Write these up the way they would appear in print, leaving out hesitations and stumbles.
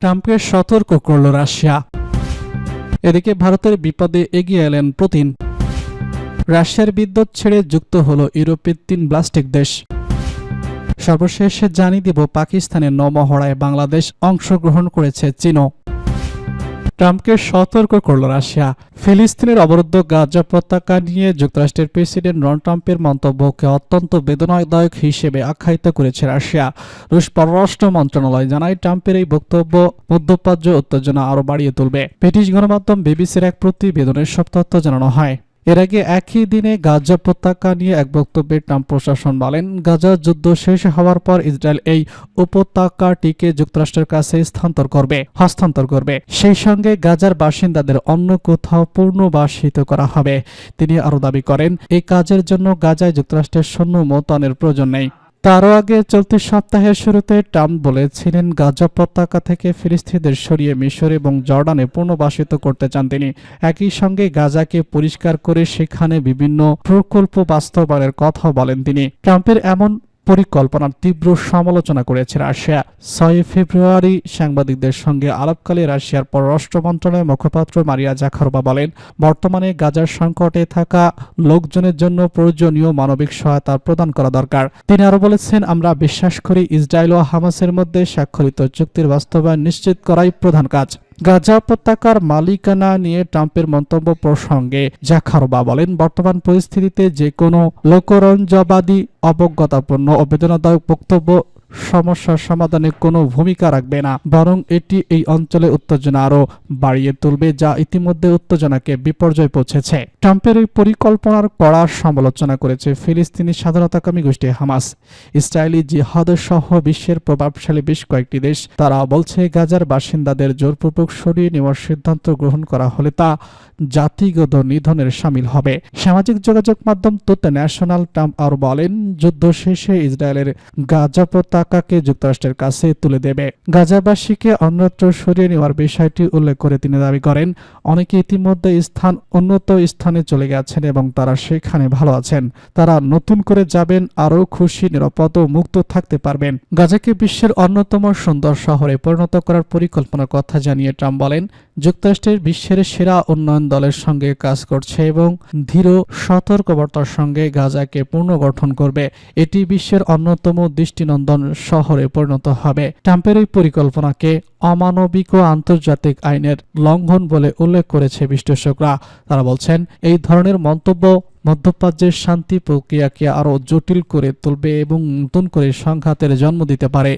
ট্রাম্পকে সতর্ক করল রাশিয়া। এদিকে ভারতের বিপদে এগিয়ে এলেন পুতিন। রাশিয়ার বিদ্যুৎ ছেড়ে যুক্ত হল ইউরোপের 3 ব্লাস্টিক দেশ। সর্বশেষে জানিয়ে দিব পাকিস্তানের নৌমহড়ায় বাংলাদেশ অংশগ্রহণ করেছে চীনও। ট্রাম্পকে সতর্ক করল রাশিয়া। ফিলিস্তিনের অবরুদ্ধ গাজা উপত্যকা নিয়ে যুক্তরাষ্ট্রের প্রেসিডেন্ট ডোনাল্ড ট্রাম্পের মন্তব্যকে অত্যন্ত বেদনাদায়ক হিসেবে আখ্যায়িত করেছে রাশিয়া। রুশ পররাষ্ট্র মন্ত্রণালয় জানায়, ট্রাম্পের এই বক্তব্য মধ্যপ্রাচ্য উত্তেজনা আরও বাড়িয়ে তুলবে। ব্রিটিশ গণমাধ্যম বিবিসির এক প্রতিবেদনে সব তথ্য জানানো হয়। এর আগে একই দিনে গাজা উপত্যকা নিয়ে এক বক্তব্যে ট্রাম্প প্রশাসন বলেন, গাজা যুদ্ধ শেষ হওয়ার পর ইসরায়েল এই উপত্যকাটিকে যুক্তরাষ্ট্রের কাছে হস্তান্তর করবে। সেই সঙ্গে গাজার বাসিন্দাদের অন্য কোথাও পুনর্বাসিত করা হবে। তিনি আরও দাবি করেন, এই কাজের জন্য গাজায় যুক্তরাষ্ট্রের সৈন্য মোতায়েনের প্রয়োজন নেই। তারও আগে চলতি সপ্তাহের শুরুতে ট্রাম্প বলেছিলেন, গাজা উপত্যকা থেকে ফিলিস্তিনিদের সরিয়ে মিশর এবং জর্ডানে পুনর্বাসিত করতে চান তিনি। একই সঙ্গে গাজাকে পরিষ্কার করে সেখানে বিভিন্ন প্রকল্প বাস্তবায়নের কথাও বলেন তিনি। ট্রাম্পের এমন পরিকল্পনার তীব্র সমালোচনা করেছে রাশিয়া। 6 ফেব্রুয়ারি সাংবাদিকদের সঙ্গে আলাপকালে রাশিয়ার পররাষ্ট্র মন্ত্রণালয়ের মুখপাত্র মারিয়া জাখারোভা বলেন, বর্তমানে গাজার সংকটে থাকা লোকজনের জন্য প্রয়োজনীয় মানবিক সহায়তা প্রদান করা দরকার। তিনি আরও বলেছেন, আমরা বিশ্বাস করি ইসরায়েল ও হামাসের মধ্যে স্বাক্ষরিত চুক্তির বাস্তবায়ন নিশ্চিত করাই প্রধান কাজ। গাজা উপত্যকার মালিকানা নিয়ে ট্রাম্পের মন্তব্য প্রসঙ্গে জাখারোভা বলেন, বর্তমান পরিস্থিতিতে যে কোনো লোকরঞ্জনবাদী অবজ্ঞতাপূর্ণ ও বেদনাদায়ক বক্তব্য সমস্যার সমাধানে কোনো ভূমিকা রাখবে না, বরং এটি এই অঞ্চলে উত্তেজনা আরও বাড়িয়ে তুলবে, যা ইতিমধ্যে উত্তেজনাকে বিপর্যয় পৌঁছেছে। ট্রাম্পের এই পরিকল্পনার কড়া সমালোচনা করেছে ফিলিস্তিনি স্বাধীনতাকামী গোষ্ঠী হামাস, ইসরায়েলি জিহাদ সহ বিশ্বের প্রভাবশালী বেশ কয়েকটি দেশ। তারা বলছে, গাজার বাসিন্দাদের জোরপূর্বক সরিয়ে নেওয়ার সিদ্ধান্ত গ্রহণ করা হলে তা জাতিগত নিধনের শামিল হবে। সামাজিক যোগাযোগ মাধ্যম দ্য ন্যাশনাল ট্রাম্প আরও বলেন, যুদ্ধ শেষে ইসরায়েলের গাজা উপত্যকাকে যুক্তরাষ্ট্রের কাছে তুলে দেবে। গাজাবাসীকে অন্যত্র সরিয়ে নেওয়ার বিষয়টি উল্লেখ করে তিনি দাবি করেন, অনেকে ইতিমধ্যে উন্নত স্থানে চলে গেছেন এবং তারা সেখানে ভালো আছেন। তারা নতুন করে যাবেন, আরও খুশি, নিরাপদ ও মুক্ত থাকতে পারবেন। গাজাকে বিশ্বের অন্যতম সুন্দর শহরে পরিণত করার পরিকল্পনার কথা জানিয়ে ট্রাম্প বলেন, যুক্তরাষ্ট্রের বিশ্বের সেরা উন্নয়ন দলের সঙ্গে কাজ করছে এবং ধীর সতর্কবার্তার সঙ্গে গাজাকে পুনর্গঠন করবে। এটি বিশ্বের অন্যতম দৃষ্টিনন্দন শহরে পরিণত হবে। ট্রাম্পের এই পরিকল্পনাকে অমানবিক ও আন্তর্জাতিক আইনের লঙ্ঘন বলে উল্লেখ করেছে বিশ্লেষকরা। তারা বলছেন, এই ধরনের মন্তব্য মধ্যপ্রাচ্যের শান্তি প্রক্রিয়াকে আরও জটিল করে তুলবে এবং নতুন করে সংঘাতের জন্ম দিতে পারে।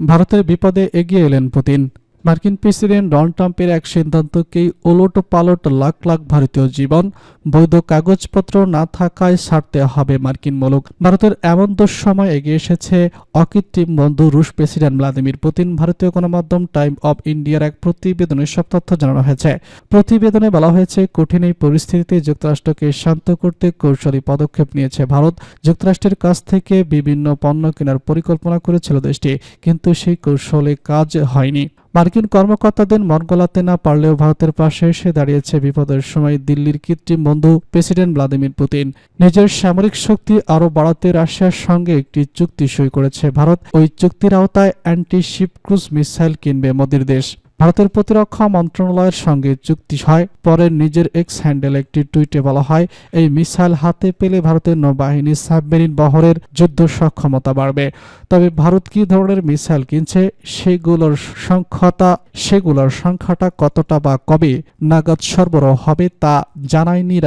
ভারতের বিপদে এগিয়ে এলেন পুতিন। মার্কিন প্রেসিডেন্ট ডোনাল্ড ট্রাম্পের এক সিদ্ধান্তকেই ওলটপালট লাখ লাখ ভারতীয় জীবন, বৈধ কাগজপত্র না থাকায় ছাড়তে হবে মার্কিন মুলুক। ভারতের এমন দুঃসময় এগিয়ে এসেছে অকৃত্রিম বন্ধু রুশ প্রেসিডেন্ট ভ্লাদিমির পুতিন। ভারতীয় গণমাধ্যম টাইম অব ইন্ডিয়ার এক প্রতিবেদনে সব তথ্য জানানো হয়েছে। প্রতিবেদনে বলা হয়েছে, কঠিন এই পরিস্থিতিতে যুক্তরাষ্ট্রকে শান্ত করতে কৌশলী পদক্ষেপ নিয়েছে ভারত। যুক্তরাষ্ট্রের কাছ থেকে বিভিন্ন পণ্য কেনার পরিকল্পনা করেছিল দেশটি, কিন্তু সেই কৌশলে কাজ হয়নি। মার্কিন কর্মকর্তাদের মন গলাতে না পারলেও ভারতের পাশে এসে দাঁড়িয়েছে বিপদের সময় দিল্লির কৃত্রিম বন্ধু প্রেসিডেন্ট ভ্লাদিমির পুতিন। নিজের সামরিক শক্তি আরও বাড়াতে রাশিয়ার সঙ্গে একটি চুক্তি সই করেছে ভারত। ওই চুক্তির আওতায় অ্যান্টি-শিপ ক্রুজ মিসাইল কিনবে মোদির দেশ। ভারতের প্রতিরক্ষা মন্ত্রণালয়ের সঙ্গে চুক্তি হয়। পরে নিজের এক্স হ্যান্ডেলে একটি টুইটে বলা হয়, এই মিসাইল হাতে পেলে ভারতের নৌবাহিনীর সাবমেরিন বহরের যুদ্ধ সক্ষমতা বাড়বে। তবে ভারত কী ধরনের মিসাইল কিনছে, সেগুলোর সংখ্যাটা কতটা বা কবে নাগাদ সরবরাহ হবে তা জানায়নি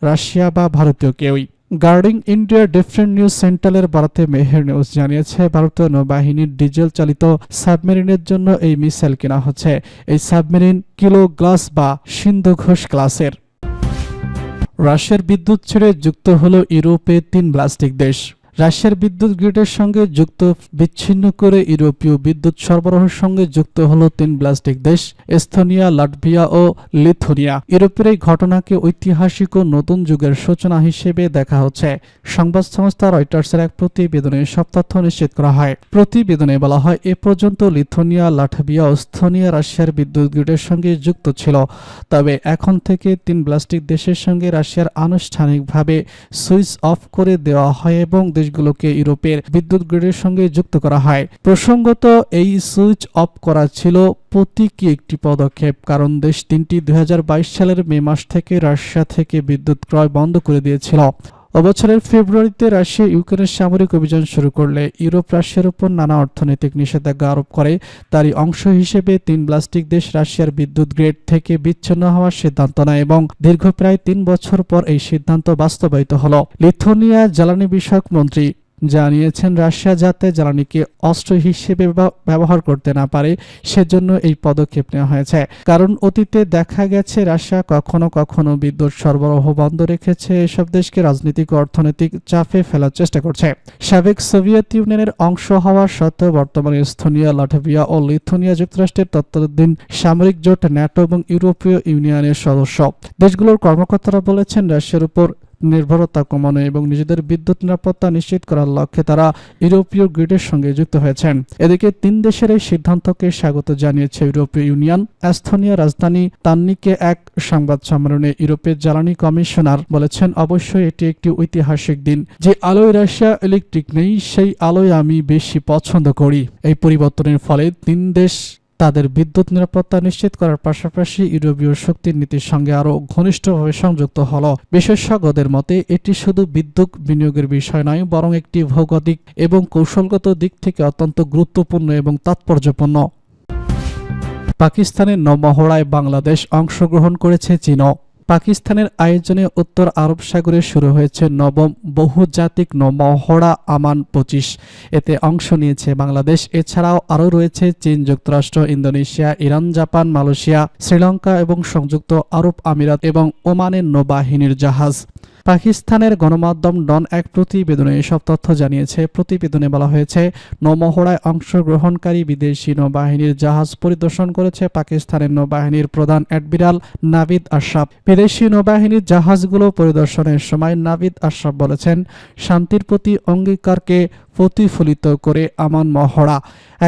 রাশিয়া বা ভারতীয় কেউই। গার্ডিং ইন্ডিয়ার ডিফারেন্ট নিউজ সেন্টারের বারাতে মেহের নিউজ জানিয়েছে, ভারতীয় নৌবাহিনীর ডিজেল চালিত সাবমেরিনের জন্য এই মিসাইল কেনা হচ্ছে। এই সাবমেরিন কিলো গ্লাস বা সিন্ধু ঘোষ ক্লাসের। রাশিয়ার বিদ্যুৎ ছেড়ে যুক্ত হলো ইউরোপে 3 ব্লাস্টিক দেশ। রাশিয়ার বিদ্যুৎ গ্রিডের সঙ্গে বিচ্ছিন্ন করে ইউরোপীয় বিদ্যুৎ সরবরাহের সঙ্গে যুক্ত হলো 3 ব্লাস্টিক দেশ, এস্তোনিয়া, লাটভিয়া ও লিথুয়ানিয়া। ইউরোপের এই ঘটনাকে ঐতিহাসিক ও নতুন যুগের সূচনা হিসেবে দেখা হচ্ছে। সংবাদ সংস্থা রয়টার্সের এক প্রতিবেদনে সব তথ্য নিশ্চিত করা হয়। প্রতিবেদনে বলা হয়, এ পর্যন্ত লিথুয়ানিয়া, লাটভিয়া ও এস্তোনিয়া রাশিয়ার বিদ্যুৎ গ্রিডের সঙ্গে যুক্ত ছিল। তবে এখন থেকে 3 ব্লাস্টিক দেশের সঙ্গে রাশিয়ার আনুষ্ঠানিকভাবে সুইচ অফ করে দেওয়া হয় এবং দেশগুলো দেশগুলোকে ইউরোপের বিদ্যুৎ গ্রিডের সঙ্গে যুক্ত করা হয়। প্রসঙ্গত, এই সুইচ অফ করা ছিল প্রতীকী একটি পদক্ষেপ, কারণ দেশ তিনটি 2022 সালের মে মাস থেকে রাশিয়া থেকে বিদ্যুৎ ক্রয় বন্ধ করে দিয়েছিল। বছরের ফেব্রুয়ারিতে রাশিয়া ইউক্রেনের সামরিক অভিযান শুরু করলে ইউরোপ রাশিয়ার উপর নানা অর্থনৈতিক নিষেধাজ্ঞা আরোপ করে। তারই অংশ হিসেবে 3 ব্লাস্টিক দেশ রাশিয়ার বিদ্যুৎ গ্রিড থেকে বিচ্ছিন্ন হওয়ার সিদ্ধান্ত নেয় এবং দীর্ঘ প্রায় 3 বছর পর এই সিদ্ধান্ত বাস্তবায়িত হল। লিথুয়ানিয়া জ্বালানি বিষয়ক মন্ত্রী জানিয়েছেন, রাশিয়া যাতে জ্বালানিকে অস্ত্র হিসেবে ব্যবহার করতে না পারে সেজন্য এই পদক্ষেপ নেওয়া হয়েছে। কারণ অতীতে দেখা গেছে রাশিয়া কখনো কখনো বিদ্যুৎ সরবরাহ বন্ধ রেখেছে, এসব দেশকে রাজনৈতিক ও অর্থনৈতিক চাপে ফেলার চেষ্টা করছে। সাবেক সোভিয়েত ইউনিয়নের অংশ হওয়া সত্ত্বেও বর্তমানে এস্তোনিয়া, লাটভিয়া ও লিথুয়ানিয়া যুক্তরাষ্ট্রের তত্ত্বাবধান সামরিক জোট ন্যাটো এবং ইউরোপীয় ইউনিয়নের সদস্য। দেশগুলোর কর্মকর্তারা বলেছেন, রাশিয়ার উপর নির্ভরতা কমানো এবং নিজেদের বিদ্যুৎ নিরাপত্তা নিশ্চিত করার লক্ষ্যে তারা ইউরোপীয় গ্রিডের সঙ্গে যুক্ত হয়েছেন। এদিকে 3 দেশের এই সিদ্ধান্তকে স্বাগত জানিয়েছে ইউরোপীয় ইউনিয়ন। এস্তোনিয়া রাজধানী তাল্নিকে এক সংবাদ সম্মেলনে ইউরোপের জ্বালানি কমিশনার বলেছেন, অবশ্যই এটি একটি ঐতিহাসিক দিন। যে আলোয় রাশিয়া ইলেকট্রিক নেই সেই আলোয় আমি বেশি পছন্দ করি। এই পরিবর্তনের ফলে 3 দেশ তাদের বিদ্যুৎ নিরাপত্তা নিশ্চিত করার পাশাপাশি ইউরোপীয় শক্তির নীতির সঙ্গে আরও ঘনিষ্ঠভাবে সংযুক্ত হল। বিশেষজ্ঞদের মতে এটি শুধু বিদ্যুৎ বিনিয়োগের বিষয় নয়, বরং একটি ভৌগোলিক এবং কৌশলগত দিক থেকে অত্যন্ত গুরুত্বপূর্ণ এবং তাৎপর্যপূর্ণ। পাকিস্তানের নৌমহড়ায় বাংলাদেশ অংশগ্রহণ করেছে চীনও। পাকিস্তানের আয়োজনে উত্তর আরব সাগরে শুরু হয়েছে নবম বহুজাতিক নৌমহড়া আমান 25। এতে অংশ নিয়েছে বাংলাদেশ। এছাড়াও আরও রয়েছে চীন, যুক্তরাষ্ট্র, Indonesia, Iran, Japan, Malaysia, Sri Lanka এবং সংযুক্ত আরব আমিরাত এবং ওমানের নৌবাহিনীর জাহাজ। পাকিস্তানের গণমাধ্যম ডন এক প্রতিবেদনে এসব তথ্য জানিয়েছে। প্রতিবেদনে বলা হয়েছে, নৌমহড়ায় অংশগ্রহণকারী বিদেশি নৌবাহিনীর জাহাজ পরিদর্শন করেছে পাকিস্তানের নৌবাহিনীর প্রধান অ্যাডমিরাল নাভিদ আশরাফ। বিদেশি নৌবাহিনীর জাহাজগুলো পরিদর্শনের সময় নাভিদ আশরাফ বলেছেন, শান্তির প্রতি অঙ্গীকারকে প্রতিফলিত করে আমান মহড়া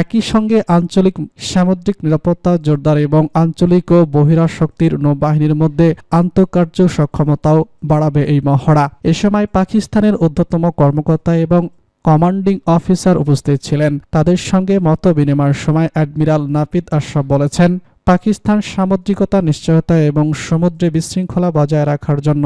একই সঙ্গে আঞ্চলিক সামুদ্রিক নিরাপত্তা জোরদার এবং আঞ্চলিক ও বহিরাশক্তির নৌবাহিনীর মধ্যে আন্তঃকার্য সক্ষমতাও বাড়াবে এই মহড়া। এ সময় পাকিস্তানের ঊর্ধ্বতম কর্মকর্তা এবং কমান্ডিং অফিসার উপস্থিত ছিলেন। তাদের সঙ্গে মত বিনিময়ের সময় অ্যাডমিরাল নাভিদ আশরাফ বলেছেন, পাকিস্তান সামুদ্রিকতা নিশ্চয়তা এবং সমুদ্রে বিশৃঙ্খলা বজায় রাখার জন্য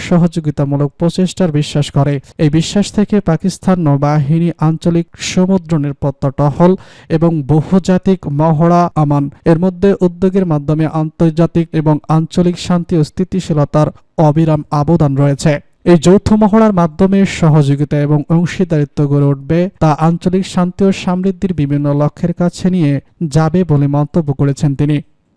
সহযোগিতামূলক প্রচেষ্টার বিশ্বাস করে। এই বিশ্বাস থেকে পাকিস্তান নৌবাহিনী আঞ্চলিক সমুদ্র নিরাপত্তা টহল এবং বহুজাতিক মহড়া আমান এর মধ্যে উদ্যোগের মাধ্যমে আন্তর্জাতিক এবং আঞ্চলিক শান্তি ও স্থিতিশীলতার অবিরাম অবদান রয়েছে। এই যৌথ মহড়ার মাধ্যমে সহযোগিতা এবং অংশীদারিত্ব গড়ে উঠবে, তা আঞ্চলিক শান্তি ও সমৃদ্ধির বিভিন্ন লক্ষ্যের কাছে নিয়ে যাবে বলে মন্তব্য করেছেন তিনি।